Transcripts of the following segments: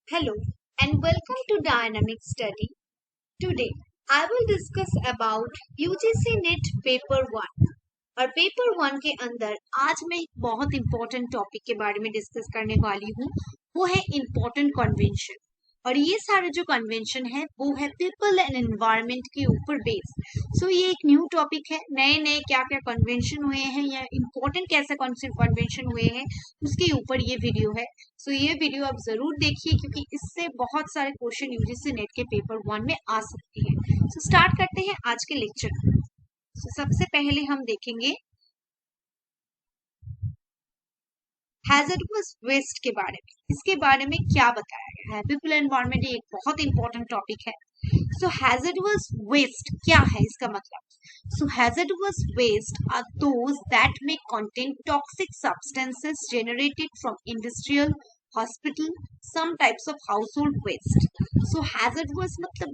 Hello and welcome to Dynamic Study. Today I will discuss about UGC net paper one और paper one के अंदर आज मैं एक बहुत इंपॉर्टेंट टॉपिक के बारे में डिस्कस करने वाली हूँ। वो है इम्पोर्टेंट कन्वेंशन और ये सारे जो कन्वेंशन है वो है पीपल एंड एनवायरनमेंट के ऊपर बेस्ड। सो ये एक न्यू टॉपिक है। नए नए क्या क्या कन्वेंशन हुए हैं या इम्पोर्टेंट कैसे कन्वेंशन हुए हैं उसके ऊपर ये वीडियो है। सो ये वीडियो आप जरूर देखिए क्योंकि इससे बहुत सारे क्वेश्चन यूजीसी नेट के पेपर वन में आ सकती है। सो स्टार्ट करते हैं आज के लेक्चर। सबसे पहले हम देखेंगे हैजर्डस वेस्ट के बारे में। इसके बारे में क्या बताया गया है? पीपल एनवायरनमेंट एक बहुत इंपॉर्टेंट टॉपिक है। सो हैजर्डस वेस्ट क्या है इसका मतलब? So hazardous waste are those that may contain toxic substances generated from industrial, hospital, some types of household waste. So hazardous मतलब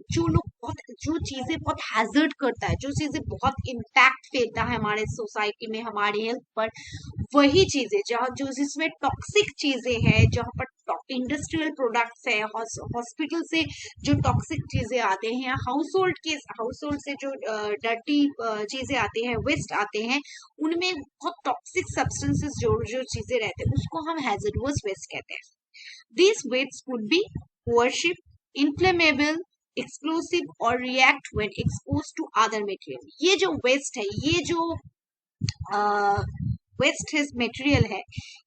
जो चीजें बहुत हैजर्ड करता है, जो चीजें बहुत इम्पैक्ट फेलता है हमारे सोसाइटी में, हमारे हेल्थ पर, वही चीजें जहाँ जो जिसमें टॉक्सिक चीजें हैं, जहाँ पर इंडस्ट्रियल प्रोडक्ट्स है, हॉस्पिटल से जो टॉक्सिक चीजें आते हैं, हाउस होल्ड से जो डर्टी चीजें आते हैं, वेस्ट आते हैं, उनमें बहुत टॉक्सिक सब्सटेंसेस जो जो चीजें रहते हैं उसको हम हैजर्डस वेस्ट कहते हैं। These wastes could be worship, inflammable, explosive or react when exposed to other material। ये जो वेस्ट है, ये जो वेस्ट मटेरियल है,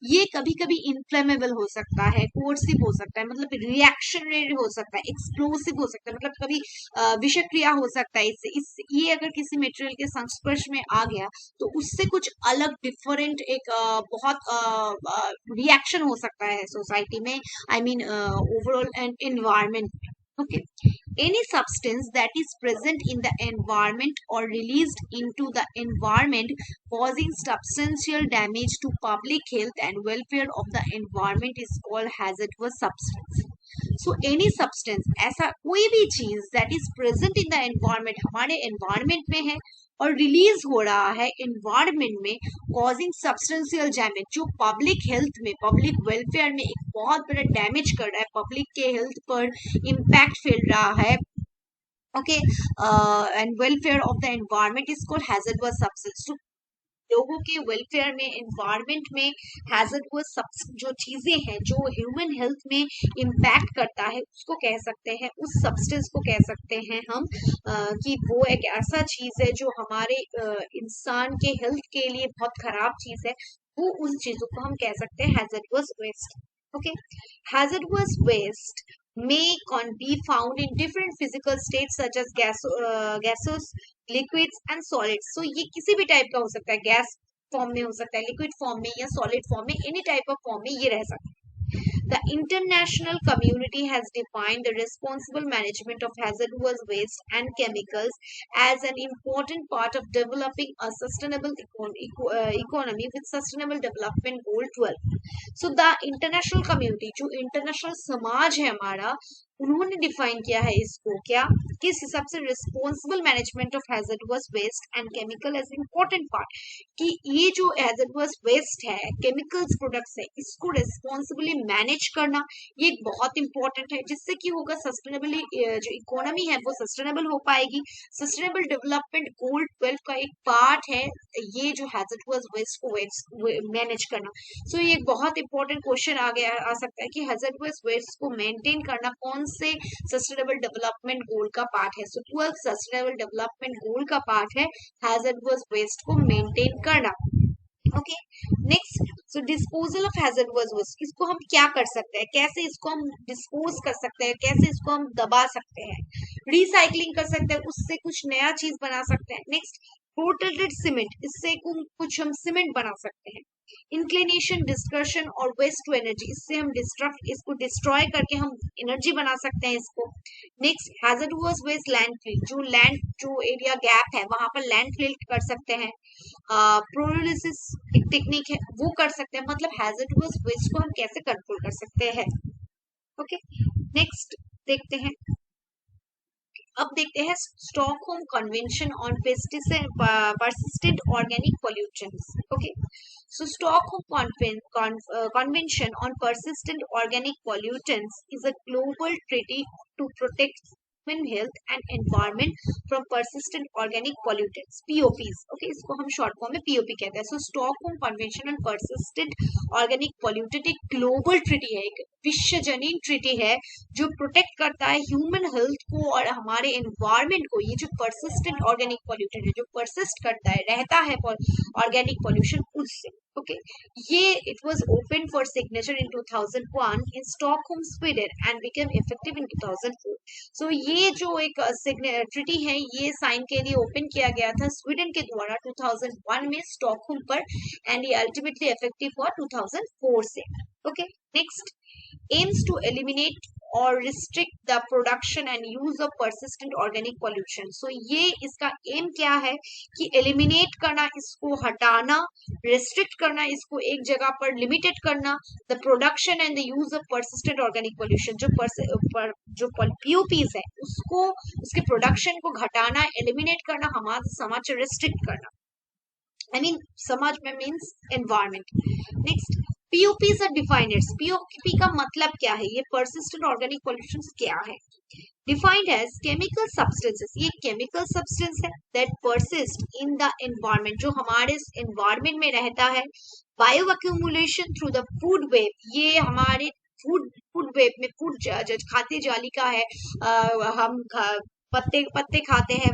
ये कभी कभी इन्फ्लेमेबल हो सकता है, कोर्सिव हो सकता है, मतलब रिएक्शनरी हो सकता है, एक्सप्लोसिव हो सकता है, मतलब कभी विषक्रिया हो सकता है। ये अगर किसी मटेरियल के संस्पर्श में आ गया तो उससे कुछ अलग डिफरेंट एक बहुत रिएक्शन हो सकता है सोसाइटी में, आई मीन ओवरऑल एनवायरमेंट में। Okay. Any substance that is present in the environment or released into the environment causing substantial damage to public health and welfare of the environment is called hazardous substance. So any substance, ऐसा कोई भी चीज that is present in the environment, हमारे environment में है और release हो रहा है एनवायरमेंट में, कॉजिंग सब्सटेंशियल डैमेज, जो पब्लिक हेल्थ में, पब्लिक वेलफेयर में एक बहुत बड़ा डैमेज कर रहा है, पब्लिक के हेल्थ पर इम्पैक्ट फैल रहा है। Okay, and welfare of the environment is called hazardous substance. लोगों के वेलफेयर में, एनवायरमेंट में हैजर्डस जो चीजें हैं, जो ह्यूमन हेल्थ में इम्पैक्ट करता है, उसको कह सकते हैं, उस सब्सटेंस को कह सकते हैं हम कि वो एक ऐसा चीज है जो हमारे इंसान के हेल्थ के लिए बहुत खराब चीज है। वो उन चीजों को हम कह सकते हैं hazardous waste. Okay, hazardous waste may be found in different physical states such as gaseous, liquids and solids। so ये किसी भी टाइप का हो सकता है, गैस फॉर्म में हो सकता है, लिक्विड फॉर्म में या सॉलिड फॉर्म में, एनी टाइप ऑफ फॉर्म में ये रह सकता है। The international community has defined the responsible management of hazardous waste and chemicals as an important part of developing a sustainable economy with Sustainable Development Goal 12। So the international community, जो international समाज है हमारा, उन्होंने define किया है इसको क्या, किस हिसाब से, responsible management of hazardous waste and chemical as important part, कि ये जो हैजर्डस वेस्ट है, केमिकल्स प्रोडक्ट्स है, इसको रिस्पॉन्सिबली मैनेज करना ये बहुत इंपॉर्टेंट है, जिससे कि होगा सस्टेनेबली, जो इकोनॉमी है वो सस्टेनेबल हो पाएगी। सस्टेनेबल डेवलपमेंट गोल 12 का एक पार्ट है ये जो हैजर्डस वेस्ट को मैनेज करना। सो ये एक बहुत इंपॉर्टेंट क्वेश्चन आ सकता है कि हैजर्डस वेस्ट को मेंटेन करना कौन से सस्टेनेबल डेवलपमेंट गोल का पार्ट है। सो 12 सस्टेनेबल डेवलपमेंट गोल का पार्ट है हैजर्डस वेस्ट को मेंटेन करना। Okay, next, so disposal of hazardous waste, इसको हम क्या कर सकते हैं, कैसे इसको हम डिस्पोज कर सकते हैं, कैसे इसको हम दबा सकते हैं, रिसाइकलिंग कर सकते हैं, उससे कुछ नया चीज बना सकते हैं। नेक्स्ट, प्रोटेटेड सीमेंट, इससे कुछ हम सीमेंट बना सकते हैं। इंक्लिनेशन, डिस्कर्शन और वेस्ट टू एनर्जी, इससे हम इसको डिस्ट्रॉय करके हम एनर्जी बना सकते हैं इसको। नेक्स्ट, हैजर्डस वेस्ट लैंडफिल, जो एरिया गैप है वहां पर लैंडफिल कर सकते हैं। प्रोलिसिस एक टेक्निक है, वो कर सकते हैं, मतलब हैजर्डस वेस्ट को हम कैसे कंट्रोल कर सकते हैं। ओके, नेक्स्ट देखते हैं अब देखते हैं Stockholm convention on pesticide persistent organic pollutants. Okay, so Stockholm Convention on Persistent Organic Pollutants is a global treaty to protect human health and environment from persistent organic pollutants, POPs. Okay, इसको हम short form में POP कहते हैं. So Stockholm Convention on Persistent Organic Pollutant एक global treaty है, एक विश्वजनीन treaty है जो प्रोटेक्ट करता है ह्यूमन हेल्थ को और हमारे एनवायरमेंट को. ये जो परसिस्टेंट ऑर्गेनिक पॉल्यूटेंट है, जो परसिस्ट करता है, रहता है ऑर्गेनिक पॉल्यूशन, उससे. ओके, ये it was open for signature in 2001 in Stockholm Sweden and became effective in 2004. सो ये जो एक ट्रीटी है, ये साइन के लिए ओपन किया गया था स्वीडन के द्वारा 2001 में स्टॉकहोम पर, एंड ये अल्टीमेटली इफेक्टिव हुआ 2004 से. Okay, next, aims to eliminate or restrict the production and use of persistent organic pollution. So ये इसका एम क्या है कि एलिमिनेट करना, इसको हटाना, रेस्ट्रिक्ट करना, इसको एक जगह पर लिमिटेड करना, the production and the use of persistent organic pollution. जो POPs है उसको, उसके प्रोडक्शन को घटाना, एलिमिनेट करना, हमारे समाज रेस्ट्रिक्ट करना. I mean समाज में means environment. Next, POPs are defined as, POP का मतलब क्या है, ये persistent organic pollutions क्या है? Defined as chemical substances, ये chemical substance है that persist in the environment, जो हमारे environment में रहता है. Bioaccumulation through the food web, ये हमारे फूड वेब में, फूड खाद्य जालिका है. हम पत्ते खाते हैं,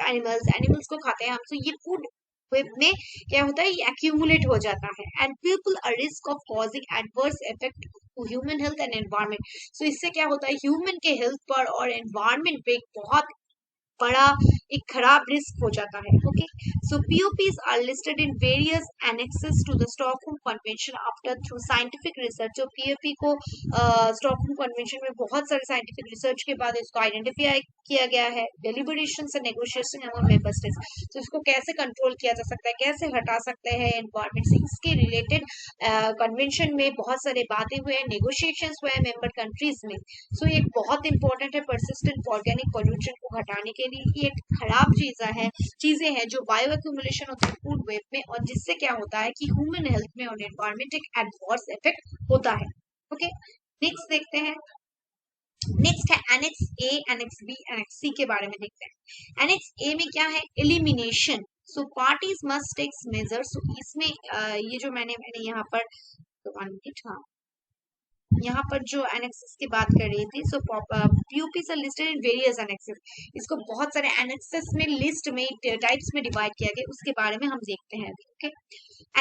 एनिमल्स को खाते हैं हम. तो ये फूड वेब में क्या होता है, ये एक्यूमुलेट हो जाता है. And people are risk of causing adverse effect to human health and environment. So इससे क्या होता है, ह्यूमन के हेल्थ पर और एनवायरमेंट पे एक बहुत बड़ा एक खराब रिस्क हो जाता है. Okay, so POPs are listed in various annexes to the Stockholm convention after through scientific research. जो POP को स्टॉकहोम कन्वेंशन में बहुत सारे साइंटिफिक रिसर्च के बाद इसको आइडेंटिफाई किया गया है. डेलिबरेशन से नेगोशिएशन अमंग मेंबर स्टेट्स. तो इसको कैसे कंट्रोल किया जा सकता है, कैसे हटा सकते हैं एनवायरमेंट से, इसके रिलेटेड कन्वेंशन में बहुत सारे बातें हुए, नेगोशिएशंस हुए मेंबर कंट्रीज में. सो ये बहुत इंपॉर्टेंट है परसिस्टेंट ऑर्गेनिक पॉल्यूशन को हटाने के लिए. ये खराब चीजें हैं जो बायो एक्यूमुलेशन होता है फूड वेब में, और जिससे क्या होता है कि ह्यूमन हेल्थ में और एनवायरमेंट एक एडवर्स इफेक्ट होता है. ओके, नेक्स्ट देखते हैं. नेक्स्ट है एनेक्स ए, एनेक्स बी, एनेक्स सी के बारे में देखते हैं. एनेक्स ए में क्या है, एलिमिनेशन. सो पार्टीज मस्ट टेक मेजर्स. इसमें ये जो मैंने यहाँ पर, तो 1 मिनट, हाँ, यहाँ पर जो एनेक्सेस की बात कर रही थी. So POPs are listed in various annexes. इसको बहुत सारे एनेक्सेस में, लिस्ट में, टाइप्स में डिवाइड किया गया, उसके बारे में हम देखते हैं. ओके,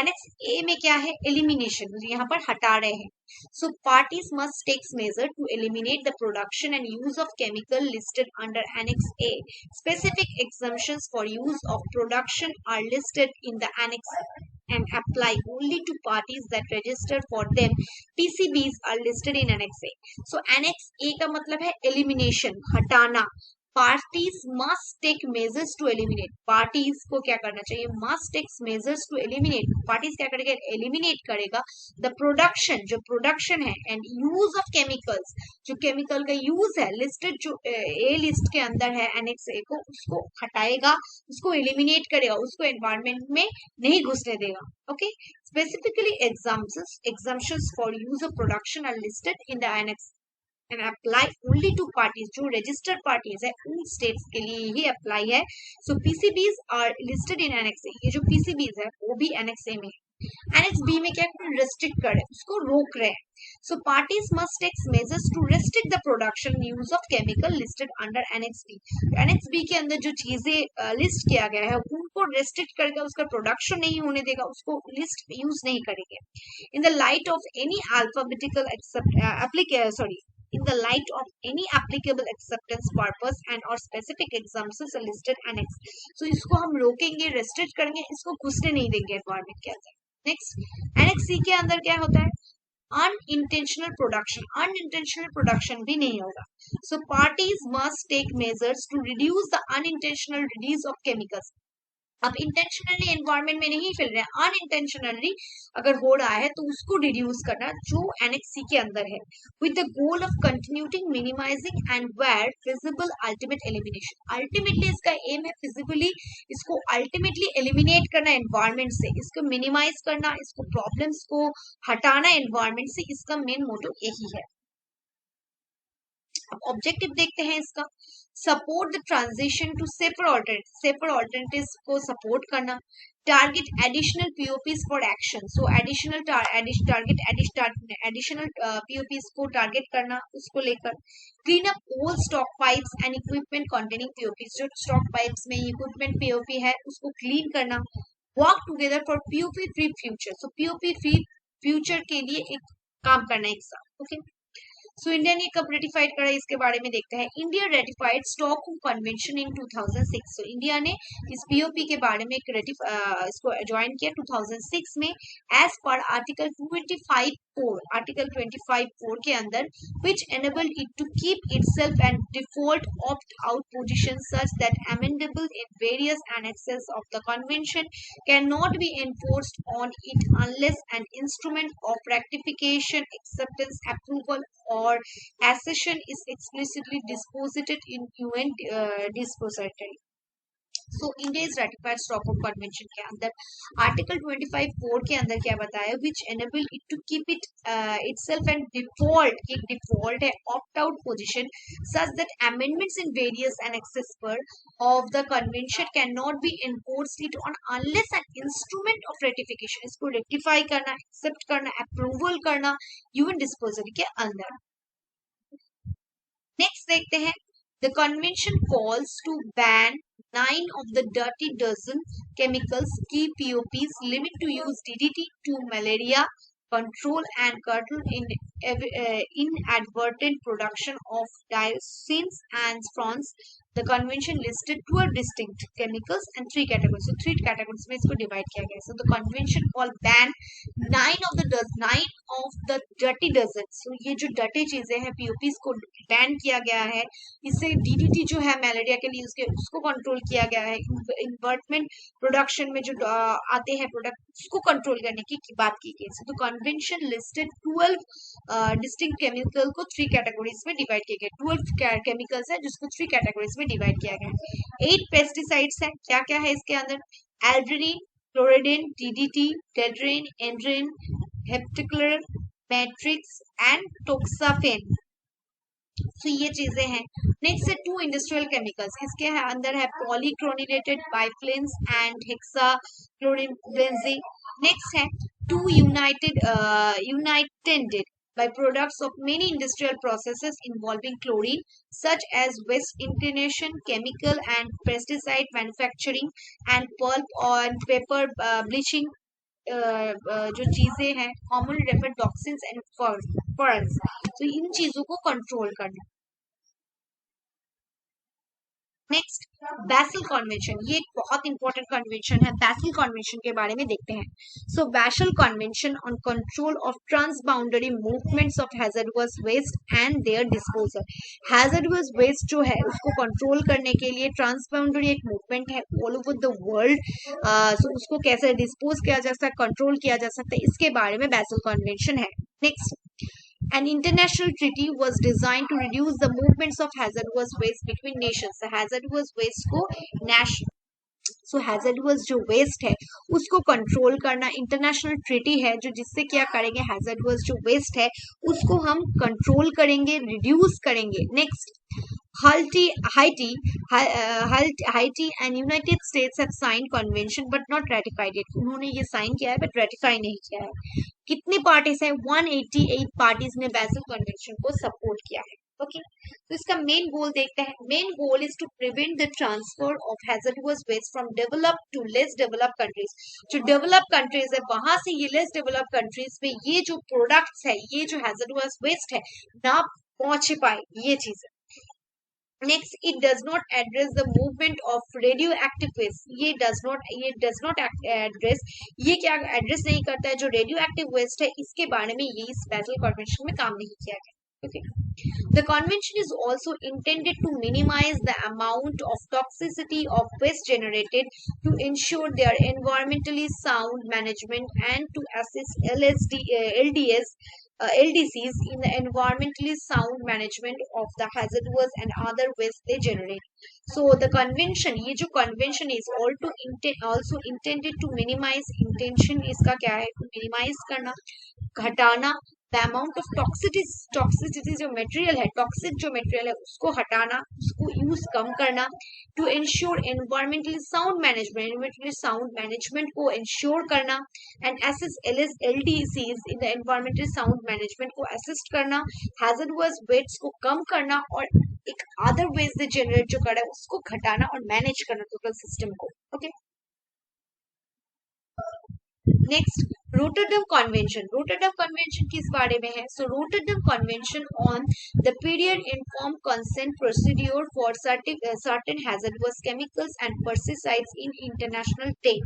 एनेक्स ए में क्या है, एलिमिनेशन, यहाँ पर हटा रहे हैं. So parties must take measure to eliminate the production and use of chemical listed under Annex A. Specific exemptions for use of production are listed in the Annex and apply only to parties that register for them. PCBs are listed in Annex A. So Annex A का मतलब है elimination, हटाना. Parties must take measures to eliminate. Parties को क्या करना चाहिए, must take measures to eliminate. Parties क्या करेगा, एलिमिनेट करेगा द प्रोडक्शन, जो प्रोडक्शन है, एंड यूज ऑफ केमिकल्स, जो केमिकल का यूज है लिस्टेड, जो ए लिस्ट के अंदर है एनेक्स ए को, उसको हटाएगा, उसको एलिमिनेट करेगा, उसको एनवायरमेंट में नहीं घुसने देगा. Okay, specifically exemptions for use of production are listed in the annex and apply only to parties, जो registered parties है उन states के लिए ही apply है. So PCBs are listed in Annex A. ये जो PCBs है वो भी Annex A में है. Annex B में क्या restrict कर रहे हैं, उसको रोक रहे हैं. So parties must take measures to restrict the production and use of chemical listed under Annex B. Annex B के अंदर जो चीजें लिस्ट किया गया है उनको restrict करेगा, उसका प्रोडक्शन नहीं होने देगा, उसको लिस्ट यूज नहीं करेंगे. In the light of any alphabetical in the light of any applicable acceptance purpose and or specific exemptions are listed annex. So इसको हम रोकेंगे, restrict करेंगे, इसको घुसने नहीं देंगे एनवायरमेंट के अंदर. नेक्स्ट, एनेक्स सी के अंदर क्या होता है, अनइंटेंशनल प्रोडक्शन. अनइंटेंशनल प्रोडक्शन भी नहीं होगा. So parties must take measures to reduce the unintentional release of chemicals. अब इंटेंशनली एनवायरमेंट में नहीं फैल रहे हैं, अनइंटेंशनली अगर हो रहा है तो उसको रिड्यूस करना जो एनेक्स सी के अंदर है, with the goal of continuing minimizing and where feasible ultimate elimination. Ultimately इसका एम है फिजिबली इसको अल्टीमेटली एलिमिनेट करना एनवायरमेंट से, इसको मिनिमाइज करना, इसको प्रॉब्लम्स को हटाना एनवायरमेंट से, इसका मेन मोटो यही है। अब ऑब्जेक्टिव देखते हैं इसका, support the transition to safer alternatives को सपोर्ट करना, target additional POPs for action, so additional target additional POPs को टारगेट करना, उसको लेकर clean up old stock pipes and equipment containing POPs, जो स्टॉक पाइप्स में इक्विपमेंट पीओपी है उसको क्लीन करना, work together for POP free future, so POP free future के लिए एक काम करना एक साथ। ओके, सो इंडिया ने कब रेटिफाइड करा इसके बारे में देखते हैं। India ratified Stockholm convention in 2006, so India ने इस पीओपी के बारे में इसको ज्वाइन किया 2006 में, एज पर आर्टिकल 25(4) के अंदर, which enabled it to keep itself and default opt-out position such that amendable in various annexes of the convention cannot be enforced on it unless an instrument of ratification, acceptance, approval or accession is explicitly disposited in UN dispository। So India is ratified Stockholm convention के अंदर article 25(4) के अंदर क्या बताया, which enable it to keep it itself and default, एक default है opt out position, such that amendments in various annexes पर of the convention can not be enforced it on unless an instrument of ratification, इसको ratify करना, accept करना, approval करना UN disposal के अंदर। Next देखते हैं, the convention calls to ban 9 of the dirty dozen chemicals, key POPs, limit to use DDT to malaria control and curtail inadvertent production of dioxins and furans। The convention listed 12 distinct chemicals and 3 categories, so 3 categories में इसको divide किया गया है। So the convention called ban 9 of the dirty dozen, so ये जो dirty चीजें हैं POPs को बैन किया गया है, इससे DDT जो है मलेरिया के लिए उसको कंट्रोल किया गया है, इन्वर्टमेंट प्रोडक्शन में जो आते हैं प्रोडक्ट उसको कंट्रोल करने की बात की गई। तो कन्वेंशन लिस्टेड 12 डिस्टिंक्ट केमिकल को 3 कैटेगरीज में डिवाइड किया गया, 12 केमिकल्स है जिसको 3 कैटेगरीज में डिवाइड किया गया है। 8 पेस्टिसाइड्स है, क्या क्या है इसके अंदर, एल्ड्रीन, क्लोरिडिन, डीडीटी, टेड्रिन, एंड्रिन, हेप्टिक्लर, मैट्रिक्स एंड टोक्साफेन, तो ये चीजें हैं। नेक्स्ट है 2 इंडस्ट्रियल केमिकल्स, इसके अंदर है पॉलीक्लोरिनेटेड बाइफ्लेंस एंड हेक्साक्लोरिबेंजीन। नेक्स्ट है 2 United by products of many industrial processes involving chlorine, such as waste incineration, chemical and pesticide manufacturing, and pulp and paper bleaching, जो चीजें हैं common refer toxins and ferns, तो इन चीजों को कंट्रोल करना। नेक्स्ट बैसल convention, ये एक बहुत इंपॉर्टेंट कन्वेंशन है, बैसल कन्वेंशन के बारे में देखते हैं। So Basel convention on control of transboundary movements of hazardous waste and their disposal. Hazardous waste जो है उसको कंट्रोल करने के लिए ट्रांसबाउंडरी एक मूवमेंट है ऑल ओवर द वर्ल्ड, सो उसको कैसे डिस्पोज किया जा सकता है, कंट्रोल किया जा सकता है, इसके बारे में बैसल कन्वेंशन है। Next, an international treaty was designed to reduce the movements of hazardous waste between nations। hazardous waste को hazardous जो waste है उसको कंट्रोल करना इंटरनेशनल ट्रीटी है, जो जिससे क्या करेंगे, hazardous जो waste है उसको हम कंट्रोल करेंगे, रिड्यूस करेंगे। Next, Haiti and United States have signed convention but not ratified it। उन्होंने ये साइन किया है बट रेटिफाई नहीं किया है। कितनी पार्टीज है, 188 पार्टीज ने बैसल कन्वेंशन को सपोर्ट किया है। ओके, तो इसका मेन गोल देखते हैं। Main goal is to prevent the transfer of hazardous waste from developed to less developed countries. जो डेवलप कंट्रीज है वहां से ये लेस डेवलप्ड कंट्रीज में ये जो प्रोडक्ट्स है, ये जो हैजर्डस वेस्ट है ना पहुंच पाए, ये चीज है। Next, it does not address the movement of radioactive waste। ये does not address, ये क्या एड्रेस नहीं करता है जो रेडियो एक्टिव वेस्ट है, इसके बारे में ये इस बैसल कन्वेंशन में काम नहीं किया गया। Okay. The convention is also intended to minimize the amount of toxicity of waste generated to ensure their environmentally sound management and to assist LDCs in the environmentally sound management of the hazardous and other waste they generate. So the convention, ये जो convention is also intended to minimize, intention इसका क्या है, to minimize करना, घटाना, the amount of toxicity जो material है, toxic जो मटेरियल है उसको हटाना, उसको यूज कम करना, to ensure environmentally sound management, environmentally sound management को इंश्योर करना, and assist LDCs in the environmentally sound management को असिस्ट करना, हैजर्डस वेट्स को कम करना और एक अदर वेज जनरेट जो कर रहा है उसको घटाना और मैनेज करना टोटल सिस्टम को. Okay. Next, Rotterdam convention. Rotterdam convention किस बारे में है? So Rotterdam convention on the period inform consent procedure for certain hazardous chemicals and pesticides in international trade.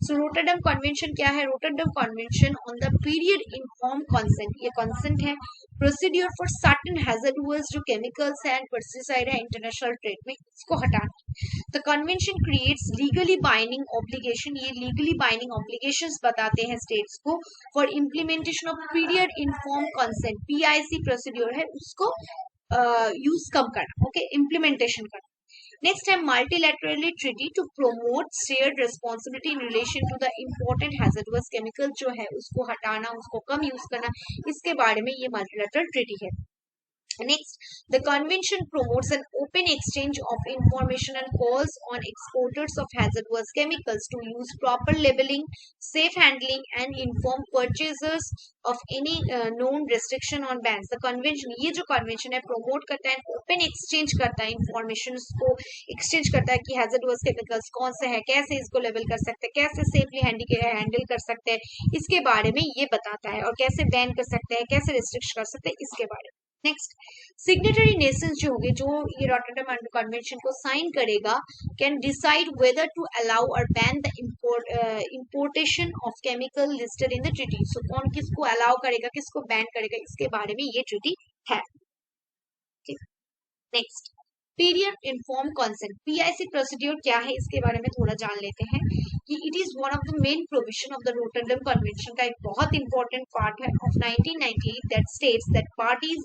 So Rotterdam convention क्या है? Rotterdam convention on the period inform consent, ये consent है, procedure for certain hazardous जो chemicals है and pesticide है international trade में, इसको हटाना. The convention creates legally binding obligation, ये लीगली बाइंडिंग ऑब्लिगेशंस बताते हैं स्टेट्स को for implementation of period inform consent, PIC procedure है उसको यूज कम करना. ओके, इम्प्लीमेंटेशन करना. नेक्स्ट है multilaterally treaty to promote shared responsibility in relation to the important hazardous chemical जो है उसको हटाना, उसको कम यूज करना, इसके बारे में ये मल्टीलैटरल ट्रीटी है. Next, the convention promotes an open exchange of information and calls on exporters of hazardous chemicals to use proper labeling, safe handling, and inform purchasers of any known restriction on bans. The convention, ये जो convention है promote करता है, open exchange करता है, information को exchange करता है कि hazardous chemicals कौन से है, कैसे इसको लेबल कर सकते हैं, कैसे safely handle कर सकते हैं, इसके बारे में ये बताता है, और कैसे बैन कर सकते हैं, कैसे restrict कर सकते हैं, इसके बारे में. नेक्स्ट, सिग्नेटरी नेशंस जो होंगे, जो ये रॉटरडम कन्वेंशन को साइन करेगा, can decide whether to allow और ban the importation of chemical listed in the treaty. So कौन किसको अलाउ करेगा, किसको बैन करेगा, इसके बारे में ये ट्रीटी है. Next, period inform consent, PIC procedure क्या है इसके बारे में थोड़ा जान लेते हैं कि it is one of the main provision of the Rotterdam convention का एक बहुत इंपॉर्टेंट पार्ट है of 1998 that states that parties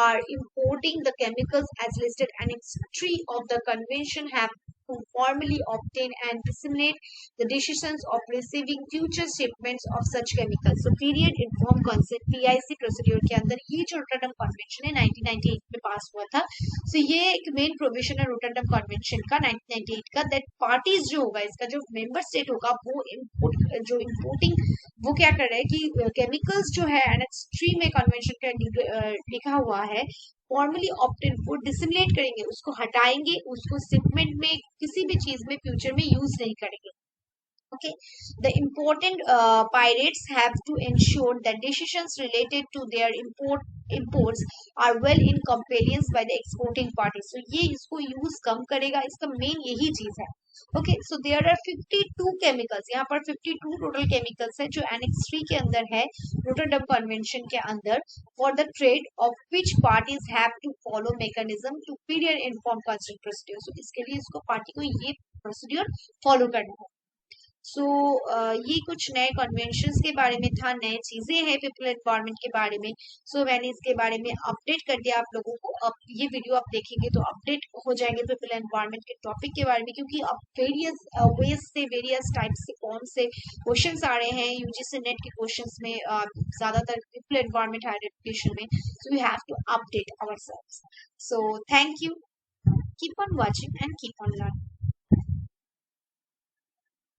are importing the chemicals as listed and its 3 of the convention have to formally obtain and disseminate the decisions of receiving future shipments of such chemicals. So period informed consent PIC procedure के अंदर ये जो Rotterdam convention है 1998 में पास हुआ था. So ये एक मेन प्रोविजन है रोटरडम कन्वेंशन का 1998 का, दैट पार्टीज जो होगा, इसका जो मेंबर स्टेट होगा वो जो इंपोर्टिंग वो क्या कर रहा है कि केमिकल्स जो है एनेक्स 3 में कन्वेंशन का लिखा हुआ है, फॉर्मली ऑप्टेन वो डिसिमिनेट करेंगे, उसको हटाएंगे, उसको शिपमेंट में किसी भी चीज में फ्यूचर में यूज नहीं करेंगे. Okay, the important pirates have to ensure that decisions related to their imports are well in compliance by the exporting party. So ये इसको यूज कम करेगा, इसका मेन यही चीज है. Okay, so there are 52 chemicals, यहाँ पर 52 टोटल केमिकल्स है जो एनेक्स 3 के अंदर है रोटरडम कन्वेंशन के अंदर, for the trade of which parties have to follow mechanism to period informed consent procedure. So इसके लिए इसको पार्टी को ये प्रोसीड्योर फॉलो करना है. सो ये कुछ नए कन्वेंशंस के बारे में था, नए चीजें हैं पीपल एनवायरनमेंट के बारे में. सो मैंने इसके बारे में अपडेट कर दिया आप लोगों को. अब ये वीडियो आप देखेंगे तो अपडेट हो जाएंगे पीपल एनवायरनमेंट के टॉपिक के बारे में, क्योंकि अब वेरियस वेज से, वेरियस टाइप से कौन से क्वेश्चंस आ रहे हैं UGC नेट के क्वेश्चंस में, ज्यादातर पीपल एनवायरनमेंट हायर एजुकेशन में. So we have to update ourselves. So thank you, keep on watching and keep on learning.